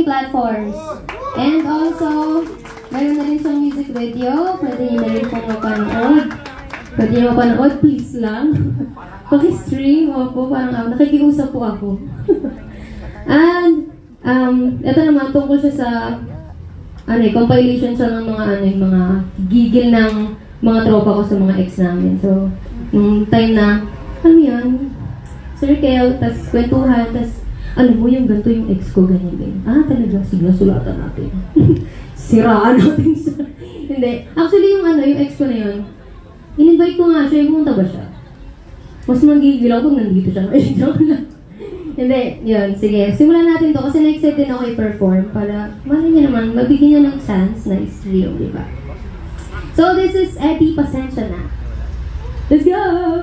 platforms. And also, meron na rin siyang music video. Pwede nyo na rin pong mapanood. Pwede nyo mapanood, please lang. Paki-stream, opo, parang nakikiusap po ako. And, ito naman, tungkol siya sa, compilation siya ng mga gigil ng mga tropa ko sa mga ex namin. So, nung time na, yan, circle, tas kwentuhan, tas, alam mo yung ganito yung ex ko, ganyan din. Talaga, sige, sulatan natin. Siraan natin siya. Hindi. Actually, yung ex ko na yun, in-invite ko nga siya, pumunta ba siya? Mas magigil ako kung nandito siya. Hindi, yun, sige. Simulan natin to kasi na-excite din ako i-perform para, malay niya naman, mabigyan niya ng chance na is-real, di ba? So, this is Eddie Pasensya Na. Let's go!